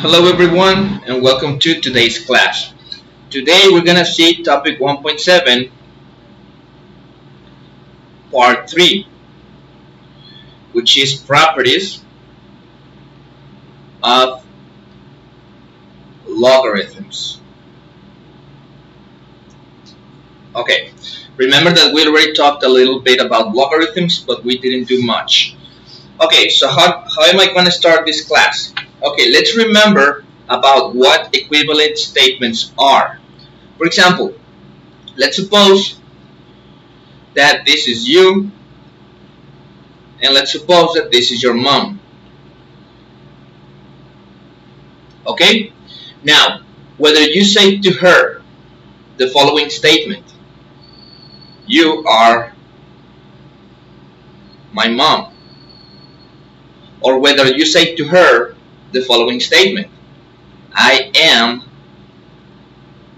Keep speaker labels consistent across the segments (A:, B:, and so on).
A: Hello everyone and welcome to today's class. Today we're gonna see topic 1.7 part 3, which is properties of logarithms. Okay, remember that we already talked a little bit about logarithms, but we didn't do much. Okay, so how am I gonna start this class? Okay, let's remember about what equivalent statements are. For example, let's suppose that this is you, and let's suppose that this is your mom. Okay? Now, whether you say to her the following statement, you are my mom, or whether you say to her the following statement, I am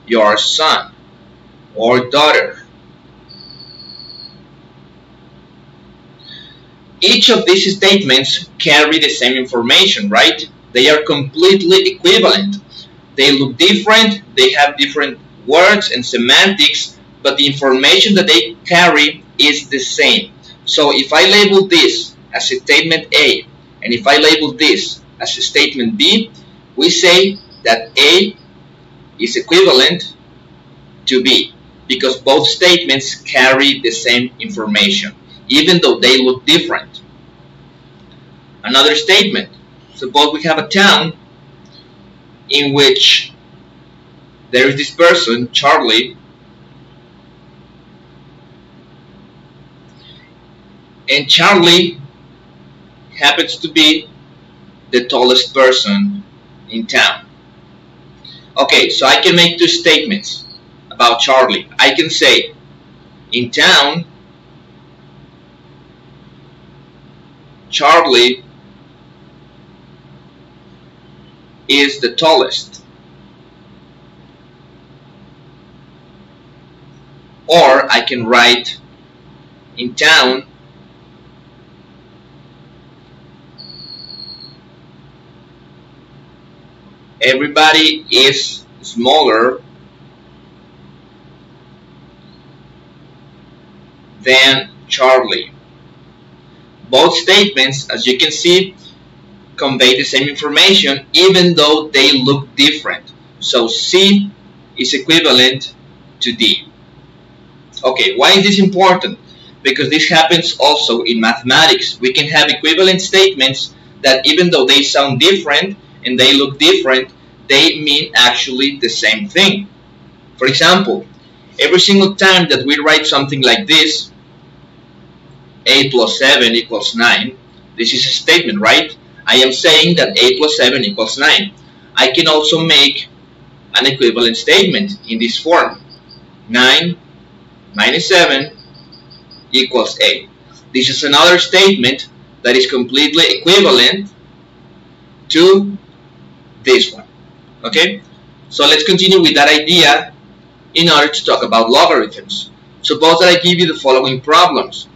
A: your son or daughter. Each of these statements carry the same information, right? They are completely equivalent. They look different, they have different words and semantics, but the information that they carry is the same. So if I label this as a statement A, and if I label this as a statement B, we say that A is equivalent to B, because both statements carry the same information, even though they look different. Another statement, suppose we have a town in which there is this person, Charlie, and Charlie happens to be the tallest person in town. Okay, so I can make two statements about Charlie. I can say, in town, Charlie is the tallest. Or I can write, in town, everybody is smaller than Charlie. Both statements, as you can see, convey the same information even though they look different. So C is equivalent to D. Okay, why is this important? Because this happens also in mathematics. We can have equivalent statements that even though they sound different and they look different, they mean actually the same thing. For example, every single time that we write something like this, 8 plus 7 equals 9, this is a statement, right? I am saying that 8 plus 7 equals 9. I can also make an equivalent statement in this form. 9 minus 7 equals 8. This is another statement that is completely equivalent to this one. Okay? So let's continue with that idea in order to talk about logarithms. Suppose that I give you the following problems.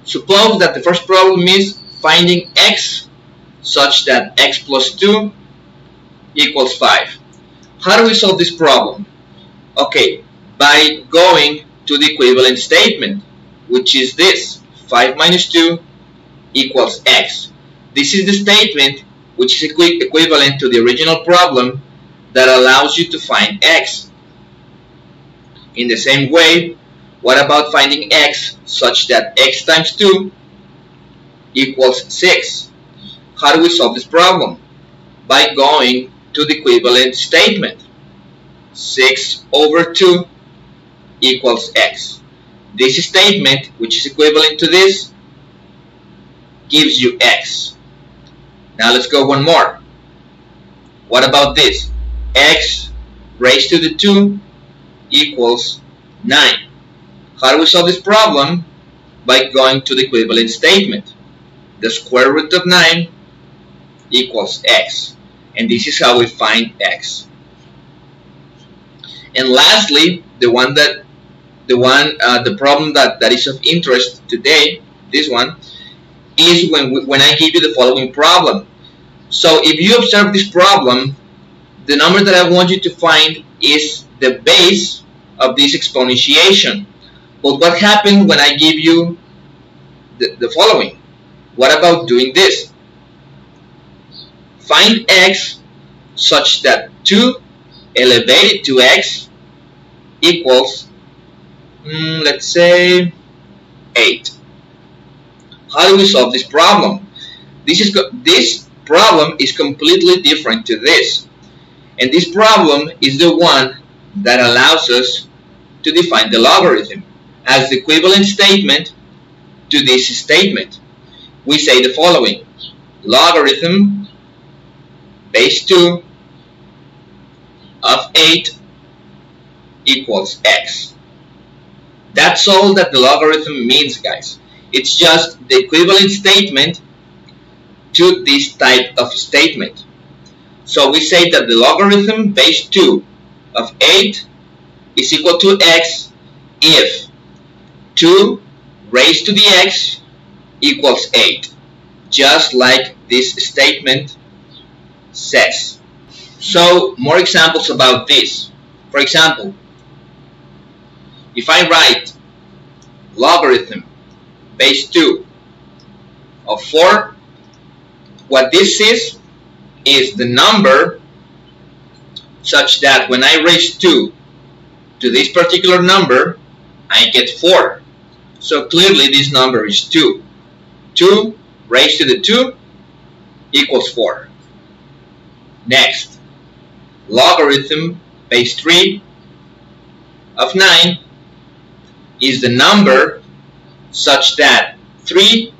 A: Suppose that the first problem is finding x such that x plus 2 equals 5. How do we solve this problem? Okay, by going to the equivalent statement, which is this, 5 minus 2 equals x. This is the statement which is equivalent to the original problem that allows you to find x. In the same way, what about finding x such that x times 2 equals 6? How do we solve this problem? By going to the equivalent statement. 6 over 2 equals x. This statement, which is equivalent to this, gives you x. Now let's go one more. What about this? X raised to the 2 equals 9. How do we solve this problem? By going to the equivalent statement. The square root of 9 equals x. And this is how we find x. And lastly, the problem that is of interest today, this one, is when I give you the following problem. So if you observe this problem, the number that I want you to find is the base of this exponentiation. But what happens when I give you the following? What about doing this? Find x such that 2 elevated to x equals, let's say, 8. How do we solve this problem? This problem is completely different to this. And this problem is the one that allows us to define the logarithm as the equivalent statement to this statement. We say the following: logarithm base 2 of 8 equals x. That's all that the logarithm means, guys. It's just the equivalent statement to this type of statement. So we say that the logarithm base 2 of 8 is equal to x if 2 raised to the x equals 8, just like this statement says. So more examples about this. For example, if I write logarithm base 2 of 4, what this is the number such that when I raise 2 to this particular number, I get 4. So clearly this number is 2. 2 raised to the 2 equals 4. Next, logarithm base 3 of 9 is the number such that 3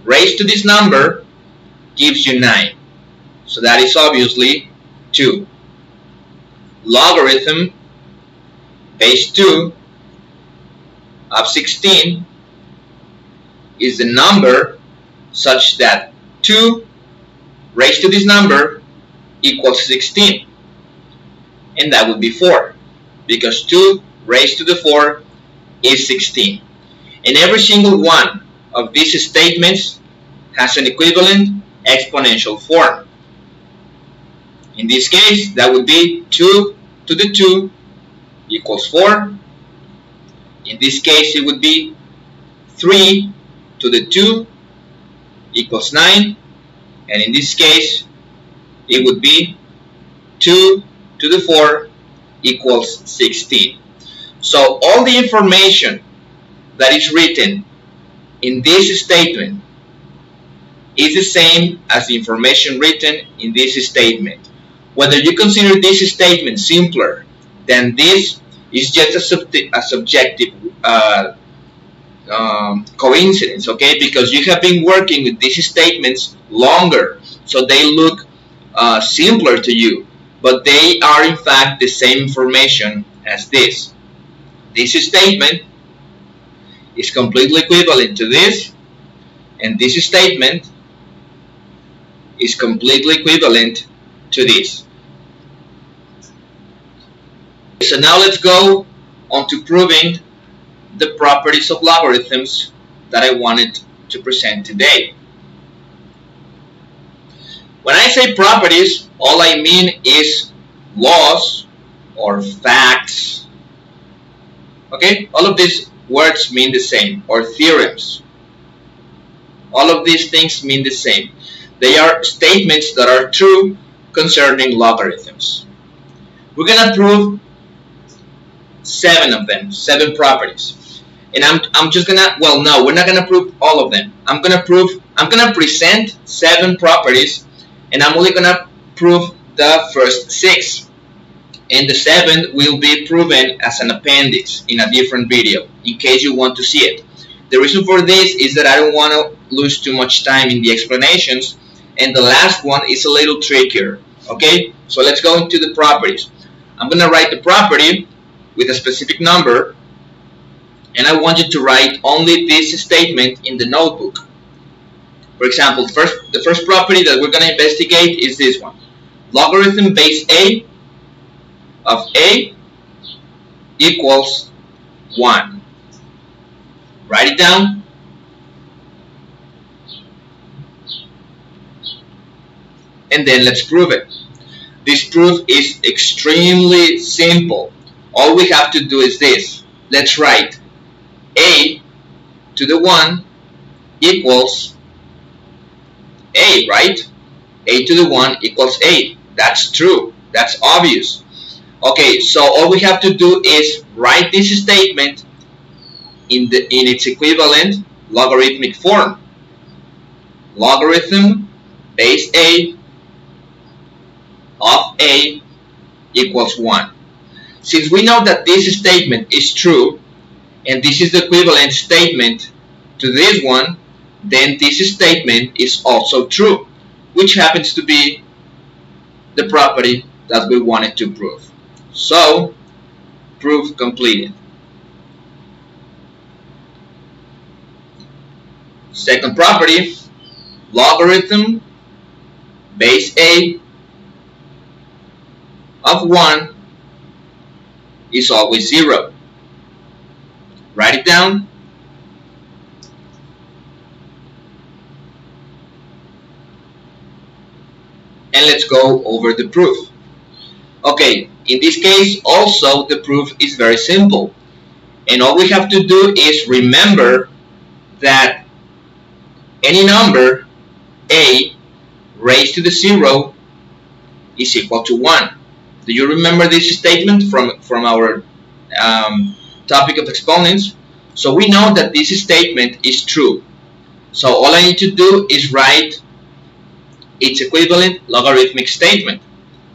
A: raised to this number gives you 9. So that is obviously 2. Logarithm base 2 of 16 is the number such that 2 raised to this number equals 16. And that would be 4, because 2 raised to the 4 is 16. And every single one of these statements has an equivalent exponential form. In this case, that would be 2 to the 2 equals 4. In this case, it would be 3 to the 2 equals 9. And in this case, it would be 2 to the 4 equals 16. So all the information that is written in this statement is the same as the information written in this statement. Whether you consider this statement simpler than this is just a subjective coincidence, okay? Because you have been working with these statements longer, so they look simpler to you, but they are in fact the same information as this. This statement is completely equivalent to this, and this statement is completely equivalent to this. So now let's go on to proving the properties of logarithms that I wanted to present today. When I say properties, all I mean is laws or facts. Okay, all of these words mean the same, or theorems. All of these things mean the same. They are statements that are true concerning logarithms. We're gonna prove 7 of them, 7 properties. And I'm just gonna, well, no, we're not gonna prove all of them. I'm gonna present 7 properties, and I'm only gonna prove the first 6. And the 7th will be proven as an appendix in a different video, in case you want to see it. The reason for this is that I don't want to lose too much time in the explanations, and the last one is a little trickier. Okay, so let's go into the properties. I'm going to write the property with a specific number, and I want you to write only this statement in the notebook. For example, the first property that we're going to investigate is this one. Logarithm base a of a equals 1. Write it down. and then let's prove it. This proof is extremely simple. All we have to do is this. Let's write a to the 1 equals a, right? A to the 1 equals a. That's true. That's obvious. Okay, so all we have to do is write this statement in its equivalent logarithmic form. Logarithm base a of a equals 1. Since we know that this statement is true, and this is the equivalent statement to this one, then this statement is also true, which happens to be the property that we wanted to prove. So, proof completed. Second property, logarithm base a of 1 is always 0. Write it down. And let's go over the proof. Okay, in this case also the proof is very simple. And all we have to do is remember that any number a raised to the 0 is equal to 1. Do you remember this statement from our topic of exponents? So we know that this statement is true. So all I need to do is write its equivalent logarithmic statement,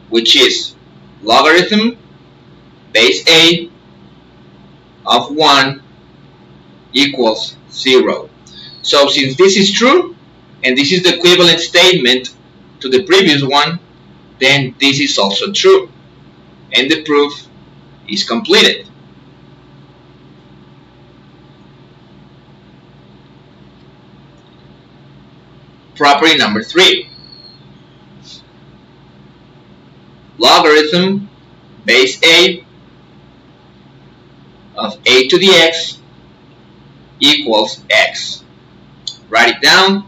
A: which is logarithm base a of 1 equals 0. So since this is true, and this is the equivalent statement to the previous one, then this is also true, and the proof is completed. Property number 3. Logarithm base a of a to the x equals x. Write it down.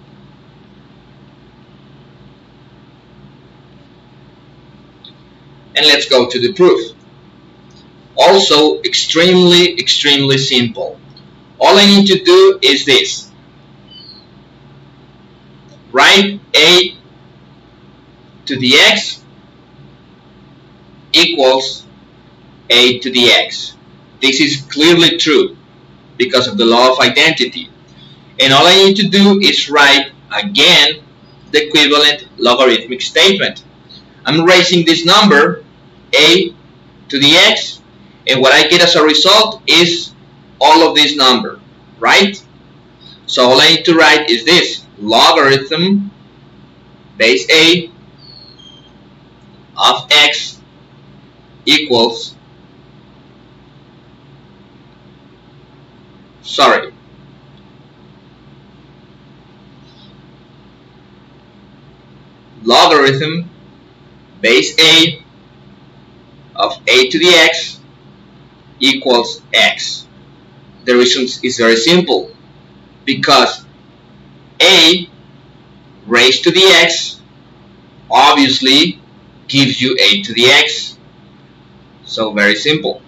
A: And let's go to the proof. Also extremely simple. All I need to do is this. Write a to the x equals a to the x. This is clearly true because of the law of identity. And all I need to do is write again the equivalent logarithmic statement. I'm raising this number a to the x, and what I get as a result is all of this number, right? So all I need to write is this: logarithm base a of x equals, logarithm base a of a to the x equals x. The reason is very simple, because a raised to the x obviously gives you a to the x. So very simple.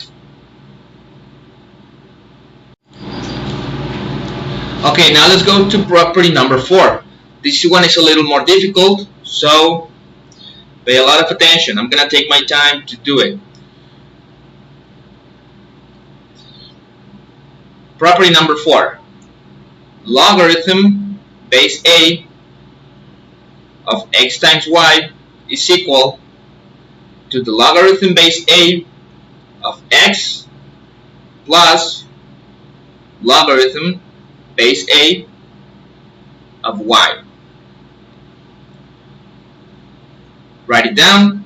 A: Okay, now let's go to property number 4. This one is a little more difficult, so pay a lot of attention. I'm gonna take my time to do it. Property number 4. Logarithm base a of x times y is equal to the logarithm base a of x plus logarithm base a of y. Write it down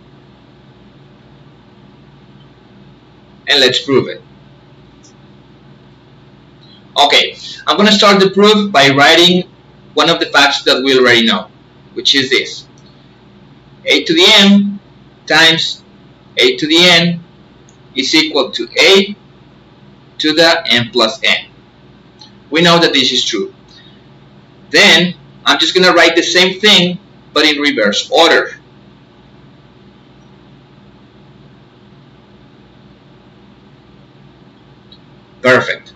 A: and let's prove it. Okay, I'm going to start the proof by writing one of the facts that we already know, which is this: a to the m times a to the n is equal to a to the n plus n. We know that this is true. Then I'm just going to write the same thing but in reverse order. Perfect.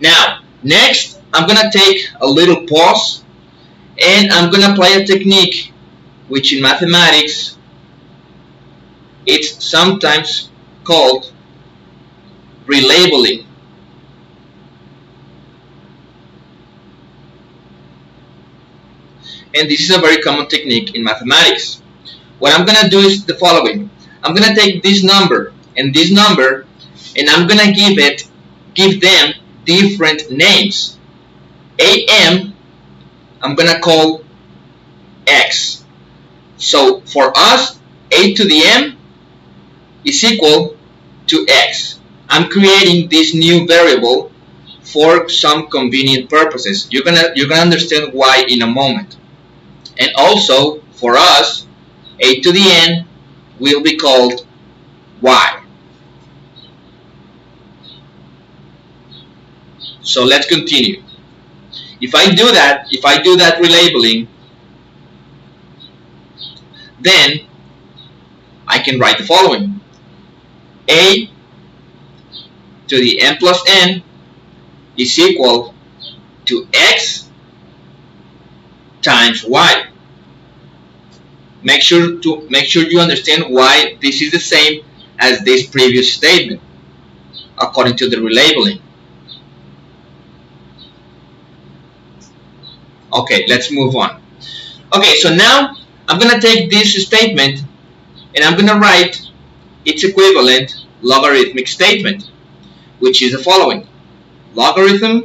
A: Now, next, I'm gonna take a little pause and I'm gonna apply a technique which in mathematics it's sometimes called relabeling. And this is a very common technique in mathematics. What I'm gonna do is the following. I'm gonna take this number and this number and I'm gonna give them different names. AM I'm gonna call X. So for us, A to the M is equal to X. I'm creating this new variable for some convenient purposes. You're gonna understand why in a moment. And also for us, A to the N will be called Y. So let's continue. If I do that relabeling, then I can write the following. A to the n plus n is equal to X times Y. Make sure you understand why this is the same as this previous statement according to the relabeling. Okay, let's move on. Okay, so now I'm gonna take this statement and I'm gonna write its equivalent logarithmic statement, which is the following. Logarithm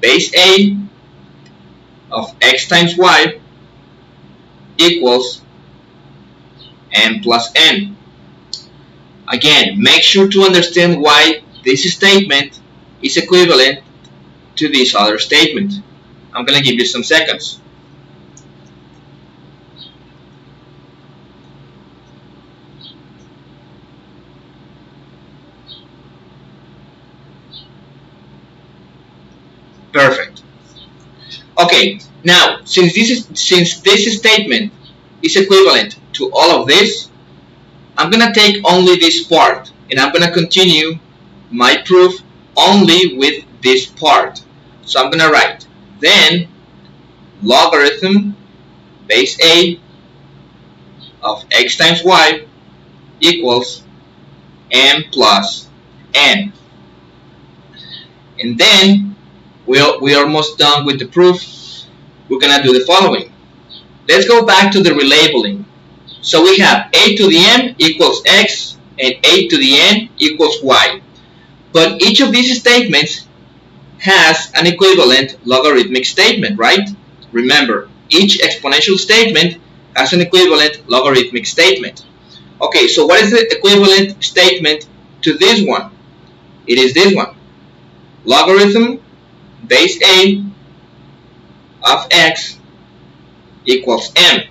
A: base A of X times Y equals n plus n. Again, make sure to understand why this statement is equivalent to this other statement. I'm going to give you some seconds. Perfect. Okay, now since this statement is equivalent to all of this, I'm going to take only this part and I'm going to continue my proof only with this part. So I'm going to write then logarithm base A of X times Y equals m plus n. And then we're almost done with the proof. We're going to do the following. Let's go back to the relabeling. So we have A to the m equals X and A to the n equals Y. But each of these statements has an equivalent logarithmic statement, right? Remember, each exponential statement has an equivalent logarithmic statement. Okay, so what is the equivalent statement to this one? It is this one. Logarithm base A of X equals m.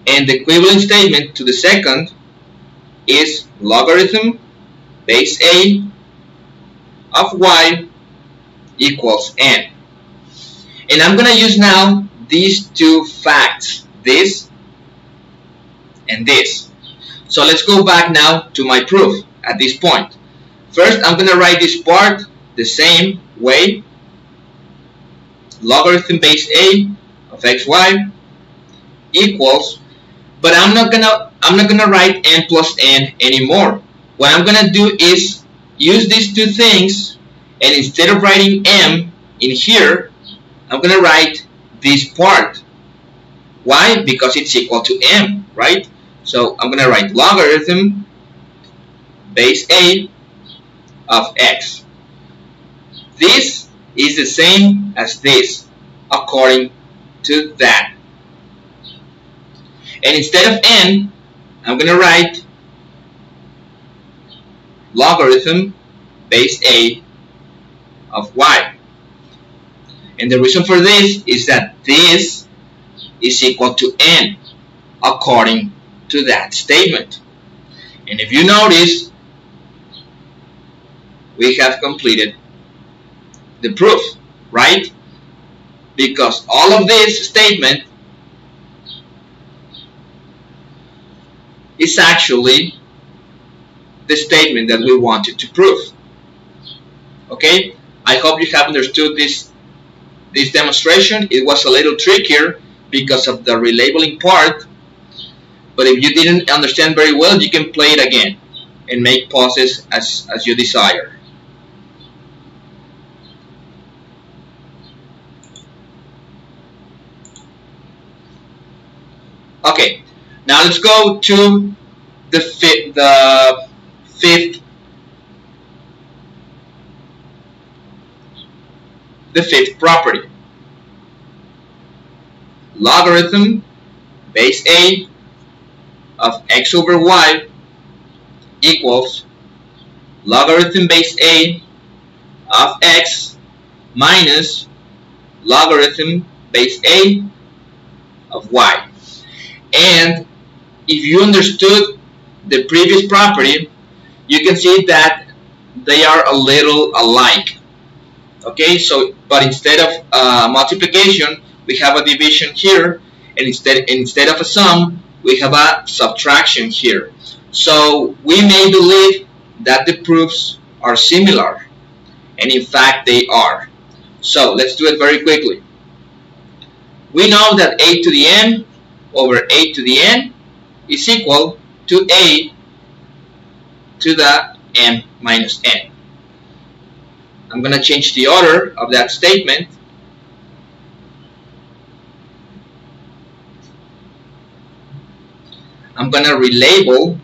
A: And the equivalent statement to the second is logarithm base A of Y equals n. And I'm going to use now these two facts, this and this. So let's go back now to my proof at this point. First, I'm going to write this part the same way. Logarithm base A of xy equals, but I'm not gonna write n plus n anymore. What I'm gonna do is use these two things, and instead of writing m in here, I'm gonna write this part. Why? Because it's equal to m, right? So I'm gonna write logarithm base A of x. This is the same as this, according to that. And instead of n, I'm going to write logarithm base A of y. And the reason for this is that this is equal to n, according to that statement. And if you notice, we have completed the proof, right? Because all of this statement is actually the statement that we wanted to prove. Okay, I hope you have understood this demonstration. It was a little trickier because of the relabeling part, but if you didn't understand very well, you can play it again and make pauses as you desire. Okay, now let's go to the fifth property. Logarithm base a of x over y equals logarithm base a of x minus logarithm base a of y. And if you understood the previous property, you can see that they are a little alike. Okay, so but instead of multiplication, we have a division here, and instead of a sum, we have a subtraction here. So we may believe that the proofs are similar, and in fact they are. So let's do it very quickly. We know that a to the n over a to the n is equal to a to the n minus n. I'm going to change the order of that statement. I'm going to relabel.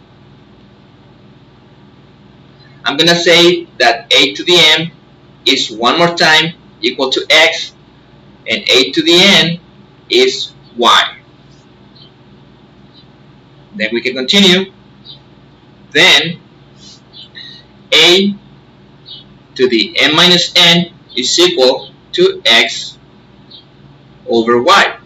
A: I'm going to say that a to the m is one more time equal to x, and a to the n is y. Then we can continue. Then a to the n minus n is equal to x over y,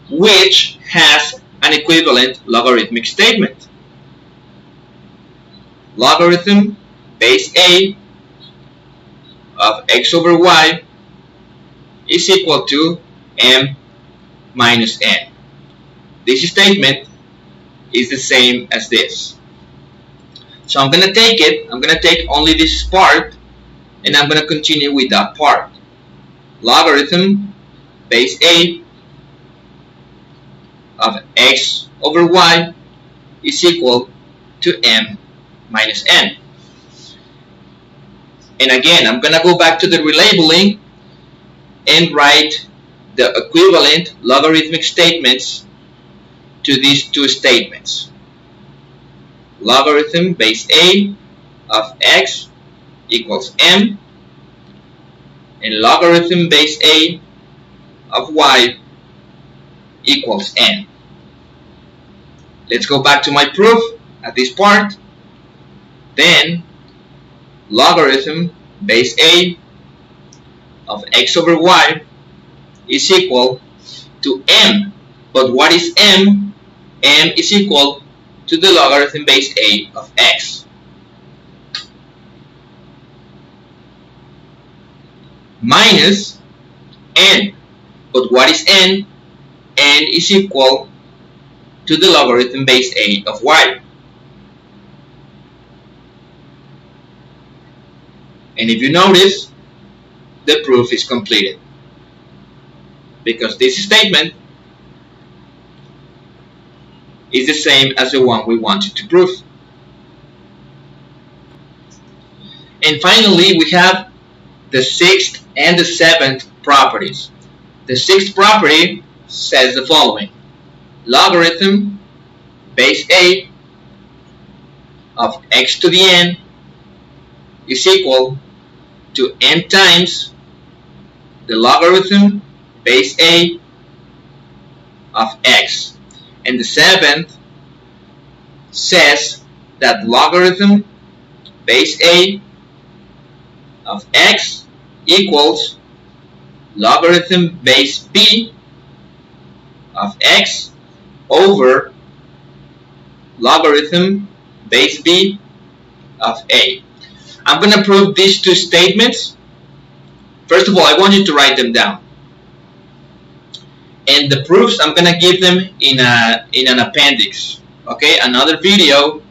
A: which has an equivalent logarithmic statement. Logarithm base a of x over y is equal to m minus n. This statement is the same as this. So I'm going to take it, I'm going to take only this part, and I'm going to continue with that part. Logarithm base a of x over y is equal to m minus n. And again, I'm going to go back to the relabeling and write the equivalent logarithmic statements to these two statements. Logarithm base a of x equals m, and logarithm base a of y equals n. Let's go back to my proof at this part. Then logarithm base a of x over y is equal to m. But what is m? M is equal to the logarithm base a of x minus n. But what is n? N is equal to the logarithm base a of y. And if you notice, the proof is completed, because this statement is the same as the one we wanted to prove. And finally, we have the sixth and the seventh properties. The sixth property says the following: logarithm base a of x to the n is equal to n times the logarithm base a of x. And the seventh says that logarithm base a of x equals logarithm base b of x over logarithm base b of a. I'm going to prove these two statements. First of all, I want you to write them down. And the proofs, I'm going to give them in an appendix. okay, another video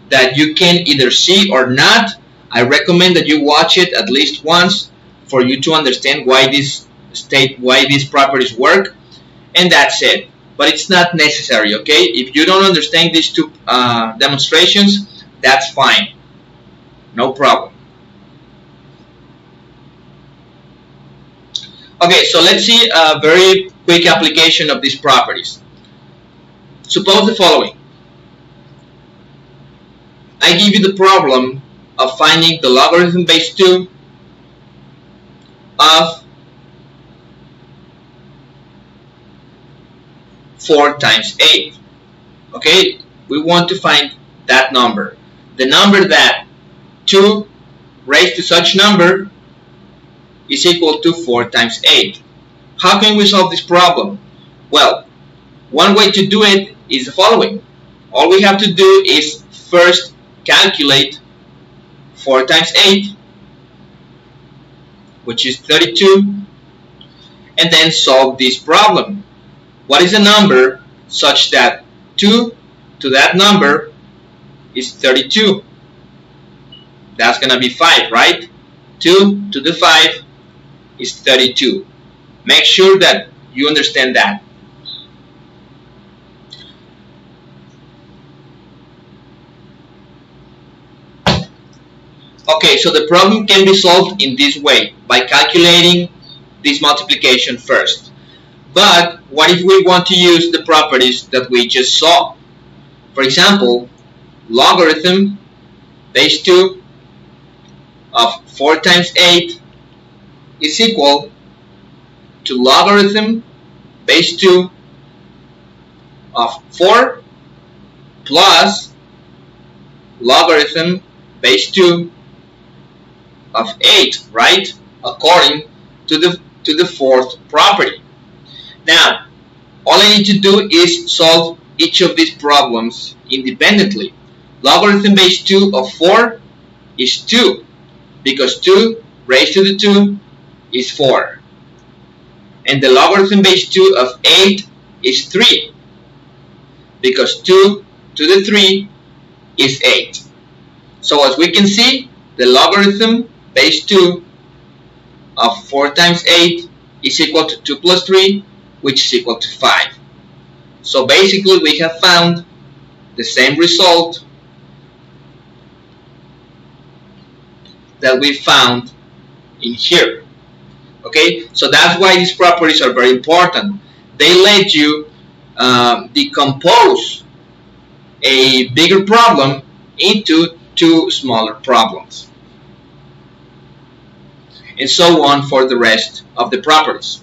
A: that you can either see or not. I recommend that you watch it at least once for you to understand why these properties work, and that's it. But it's not necessary, okay? If you don't understand these two demonstrations, that's fine, no problem. Okay, so let's see a very quick application of these properties. Suppose the following. I give you the problem of finding the logarithm base 2 of 4 times 8. Okay, we want to find that number. The number that 2 raised to such number is equal to 4 times 8. How can we solve this problem? Well, one way to do it is the following. All we have to do is first calculate 4 times 8, which is 32, and then solve this problem. What is a number such that 2 to that number is 32? That's going to be 5, right? 2 to the 5 is 32. Make sure that you understand that. Okay, so the problem can be solved in this way, by calculating this multiplication first. But what if we want to use the properties that we just saw? For example, logarithm base 2 of 4 times 8 is equal to logarithm base 2 of 4 plus logarithm base 2 of 8, right? According to the fourth property. Now, all I need to do is solve each of these problems independently. Logarithm base 2 of 4 is 2, because 2 raised to the 2 is 4. And the logarithm base 2 of 8 is 3, because 2 to the 3 is 8. So as we can see, the logarithm base 2 of 4 times 8 is equal to 2 plus 3, which is equal to 5. So basically we have found the same result that we found in here. Okay, so that's why these properties are very important. They let you decompose a bigger problem into 2 smaller problems, and so on for the rest of the properties.